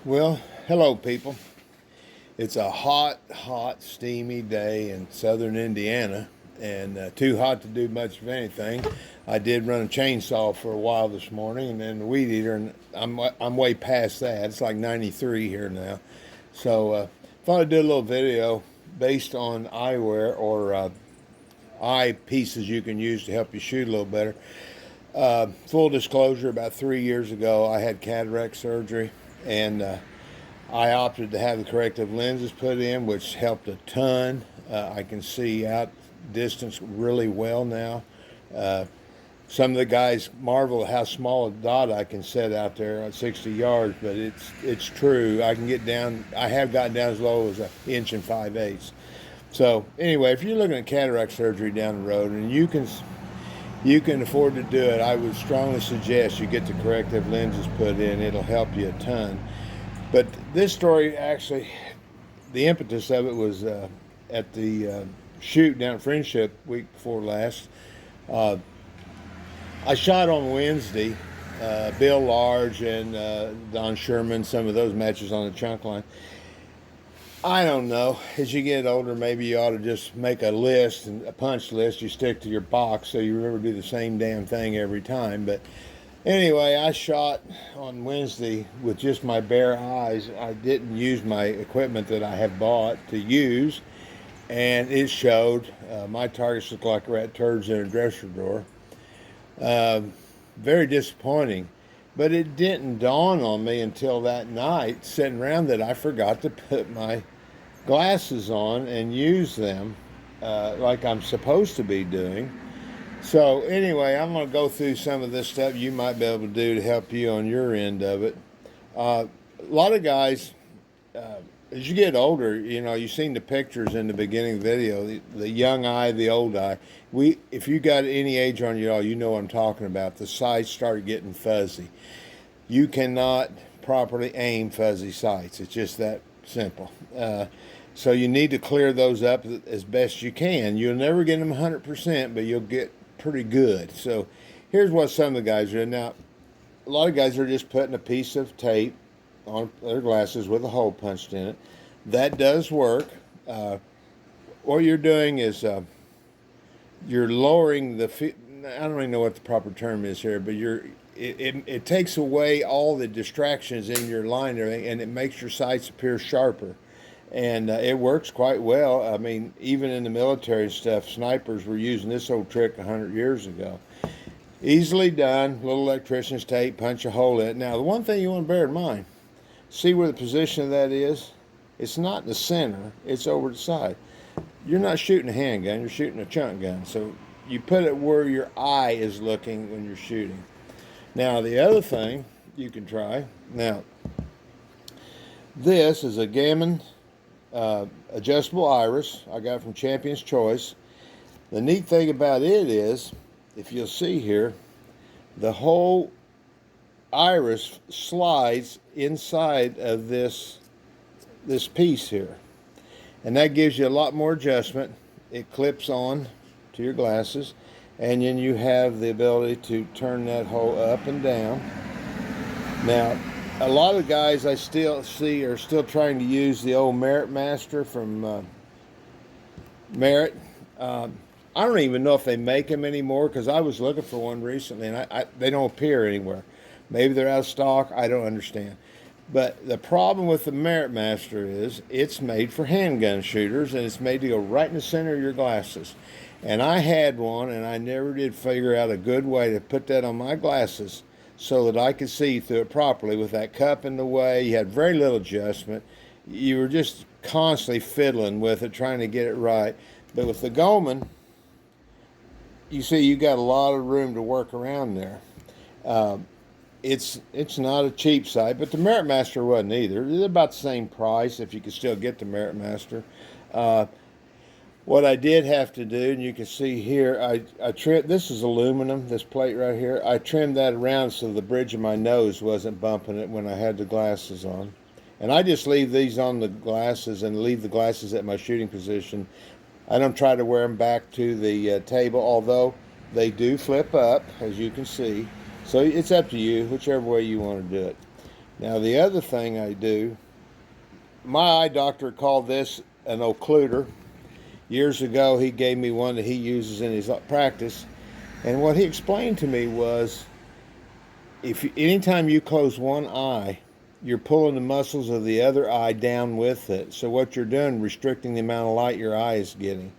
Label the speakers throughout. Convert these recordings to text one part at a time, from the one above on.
Speaker 1: Well, hello, people. It's a hot, steamy day in southern Indiana, and too hot to do much of anything. I did run a chainsaw for a while this morning, and then the weed eater, and I'm way past that. It's like 93 here now, so thought I'd do a little video based on eyewear or eye pieces you can use to help you shoot a little better. Full disclosure: about 3 years ago, I had cataract surgery, and I opted to have the corrective lenses put in, which helped a ton. I can see out distance really well now. Uh, some of the guys marvel at how small a dot I can set out there at 60 yards, but it's true. I can get down. I have gotten down as low as an inch and 5/8. So anyway, if you're looking at cataract surgery down the road and you can afford to do it, I would strongly suggest you get the corrective lenses put in. It'll help you a ton. But this story, actually, the impetus of it was at the shoot down at Friendship week before last. Uh, I shot on Wednesday, Bill Large and Don Sherman, some of those matches on the chunk line. I don't know. As you get older, maybe you ought to just make a list, and a punch list. You stick to your box so you never do the same damn thing every time. But anyway, I shot on Wednesday with just my bare eyes. I didn't use my equipment that I have bought to use, and it showed. My targets looked like rat turds in a dresser drawer. Uh, Very disappointing. But it didn't dawn on me until that night, sitting around, that I forgot to put my glasses on and use them like I'm supposed to be doing. So anyway, I'm going to go through some of this stuff you might be able to do to help you on your end of it. A lot of guys, as you get older, you've seen the pictures in the beginning of the video, the young eye, the old eye. If you got any age on you at all, you know what I'm talking about. The sights start getting fuzzy. You cannot properly aim fuzzy sights. It's just that simple. So you need to clear those up as best you can. You'll never get them 100%, but you'll get pretty good. So here's what some of the guys are doing. Now, a lot of guys are just putting a piece of tape on their glasses with a hole punched in it. That does work. What you're doing is you're lowering the. I don't even know what the proper term is here, but it takes away all the distractions in your line and it makes your sights appear sharper. And it works quite well. I mean, even in the military stuff, snipers were using this old trick 100 years ago. Easily done. Little electrician's tape, punch a hole in it. Now, the one thing you want to bear in mind, see where the position of that is? It's not in the center. It's over the side. You're not shooting a handgun. You're shooting a chunk gun. So you put it where your eye is looking when you're shooting. Now, the other thing you can try. Now, this is a Gammon adjustable iris I got from Champion's Choice. The neat thing about it is, if you'll see here, the whole iris slides inside of this piece here, and that gives you a lot more adjustment. It clips on to your glasses, and then you have the ability to turn that hole up and down. Now, a lot of guys I still see are still trying to use the old Meritmaster from Merit. I don't even know if they make them anymore, because I was looking for one recently, and they don't appear anywhere. Maybe they're out of stock. I don't understand. But the problem with the Meritmaster is it's made for handgun shooters, and it's made to go right in the center of your glasses. And I had one, and I never did figure out a good way to put that on my glasses so that I could see through it properly with that cup in the way. You had very little adjustment. You were just constantly fiddling with it, trying to get it right. But with the Goldman, you see you got a lot of room to work around there. It's not a cheap sight, but the Meritmaster wasn't either. It's about the same price if you could still get the Meritmaster. What I did have to do, and you can see here, I trimmed, this is aluminum, this plate right here. I trimmed that around so the bridge of my nose wasn't bumping it when I had the glasses on. And I just leave these on the glasses and leave the glasses at my shooting position. I don't try to wear them back to the table, although they do flip up, as you can see. So it's up to you, whichever way you want to do it. Now, the other thing I do, my eye doctor called this an occluder. Years ago, he gave me one that he uses in his practice. And what he explained to me was, anytime you close one eye, you're pulling the muscles of the other eye down with it. So what you're doing, restricting the amount of light your eye is getting.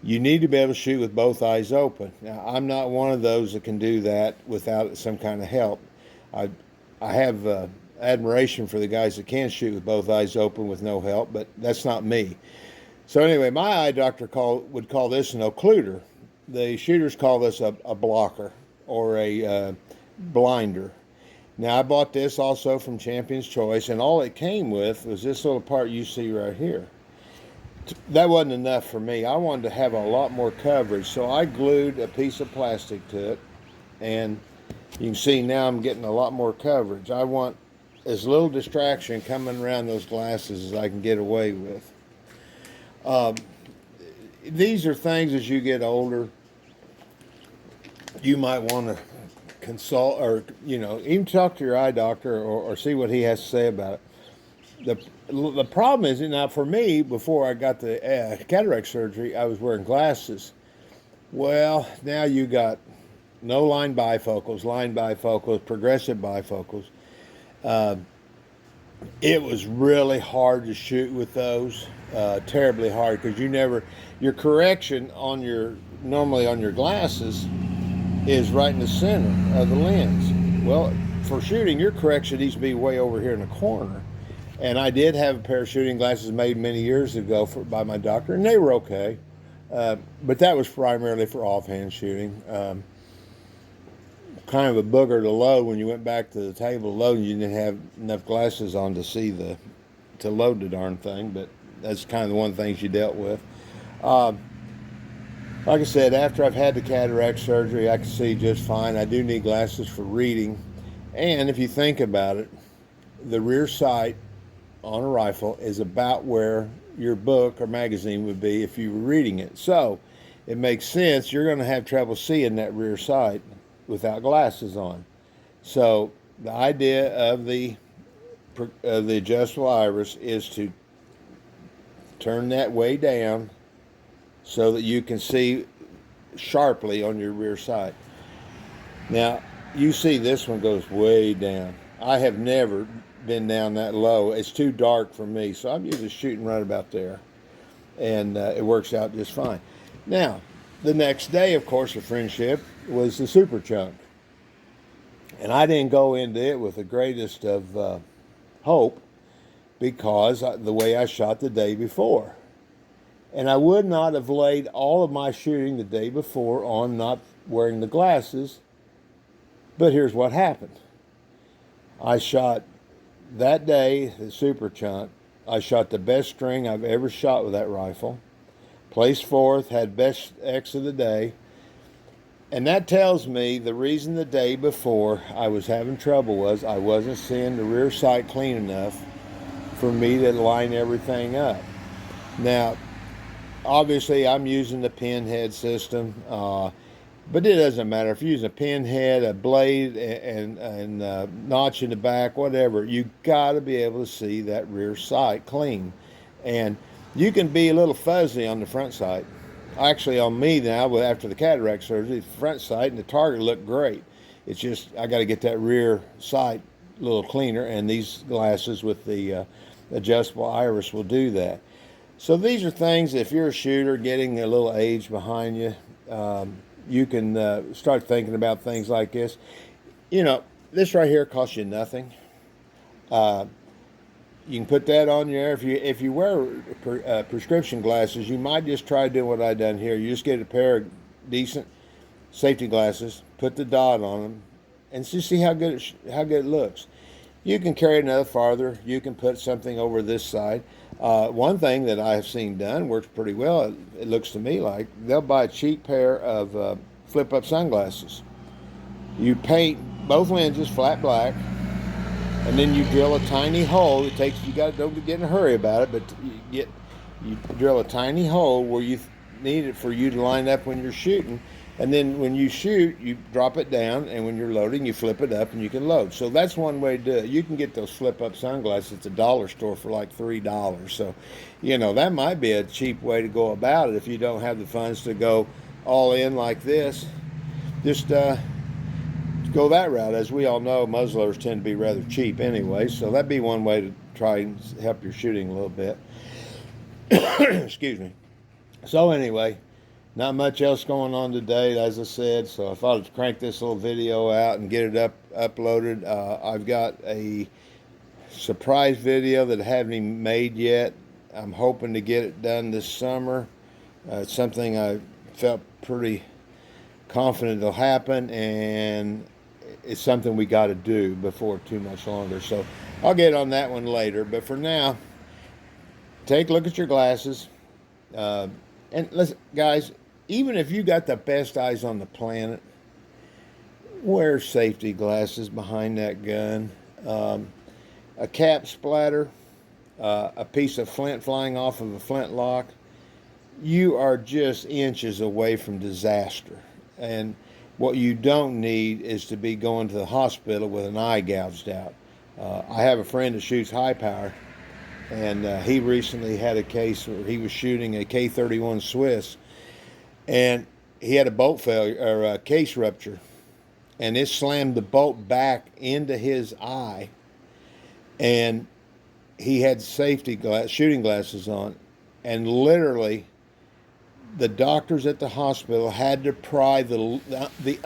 Speaker 1: You need to be able to shoot with both eyes open. Now, I'm not one of those that can do that without some kind of help. I have admiration for the guys that can shoot with both eyes open with no help, but that's not me. So anyway, my eye doctor would call this an occluder. The shooters call this a blocker or a blinder. Now, I bought this also from Champion's Choice, and all it came with was this little part you see right here. That wasn't enough for me. I wanted to have a lot more coverage, so I glued a piece of plastic to it, and you can see now I'm getting a lot more coverage. I want as little distraction coming around those glasses as I can get away with. These are things as you get older, you might want to consult or, even talk to your eye doctor or see what he has to say about it. The problem is, now for me, before I got the cataract surgery, I was wearing glasses. Well, now you got no line bifocals, progressive bifocals. It was really hard to shoot with those, terribly hard, because your correction normally on your glasses is right in the center of the lens. Well, for shooting, your correction needs to be way over here in the corner. And I did have a pair of shooting glasses made many years ago by my doctor, and they were okay. But that was primarily for offhand shooting. Kind of a booger to load when you went back to the table to load, and you didn't have enough glasses on to load the darn thing. But that's kind of the one of the things you dealt with. Like I said, after I've had the cataract surgery, I can see just fine. I do need glasses for reading. And if you think about it, the rear sight on a rifle is about where your book or magazine would be if you were reading it. So it makes sense you're going to have trouble seeing that rear sight without glasses on. So the idea of the adjustable iris is to turn that way down so that you can see sharply on your rear sight. Now, you see this one goes way down. I have never been down that low. It's too dark for me, so I'm usually shooting right about there, and it works out just fine. Now, the next day, of course, of friendship was the super chunk, and I didn't go into it with the greatest of hope because the way I shot the day before. And I would not have laid all of my shooting the day before on not wearing the glasses, but here's what happened. I shot that day, the super chunk, I shot the best string I've ever shot with that rifle, placed fourth, had best X of the day, and that tells me the reason the day before I was having trouble was I wasn't seeing the rear sight clean enough for me to line everything up. Now, obviously, I'm using the pinhead system, but it doesn't matter. If you're using a pinhead, a blade, and notch in the back, whatever, you got to be able to see that rear sight clean. And you can be a little fuzzy on the front sight. Actually, on me now, after the cataract surgery, the front sight and the target look great. It's just I got to get that rear sight a little cleaner, and these glasses with the adjustable iris will do that. So these are things, if you're a shooter getting a little age behind you, you can start thinking about things like this. This right here costs you nothing. You can put that on your, if you wear prescription glasses, you might just try doing what I done here. You just get a pair of decent safety glasses, put the dot on them, and just see how good it looks. You can carry it another farther. You can put something over this side. One thing that I have seen done works pretty well, it looks to me like, they'll buy a cheap pair of flip-up sunglasses. You paint both lenses flat black, and then you drill a tiny hole. Don't get in a hurry about it, but you drill a tiny hole where you need it for you to line up when you're shooting, And then when you shoot, you drop it down, and when you're loading, you flip it up and you can load. So that's one way to do it. You can get those flip-up sunglasses at the dollar store for like $3. So, that might be a cheap way to go about it if you don't have the funds to go all in like this. Just go that route. As we all know, muzzleloaders tend to be rather cheap anyway, so that'd be one way to try and help your shooting a little bit. Excuse me. So anyway, not much else going on today, as I said, so I thought I'd crank this little video out and get it uploaded. I've got a surprise video that I haven't even made yet. I'm hoping to get it done this summer. It's something I felt pretty confident it'll happen, and it's something we got to do before too much longer. So I'll get on that one later, but for now, take a look at your glasses. And listen, guys, even if you got the best eyes on the planet, wear safety glasses behind that gun. A cap splatter, a piece of flint flying off of a flintlock, you are just inches away from disaster. And what you don't need is to be going to the hospital with an eye gouged out. I have a friend that shoots high power, and he recently had a case where he was shooting a K31 Swiss, and he had a bolt failure or a case rupture, and it slammed the bolt back into his eye, and he had shooting glasses on, and literally the doctors at the hospital had to pry the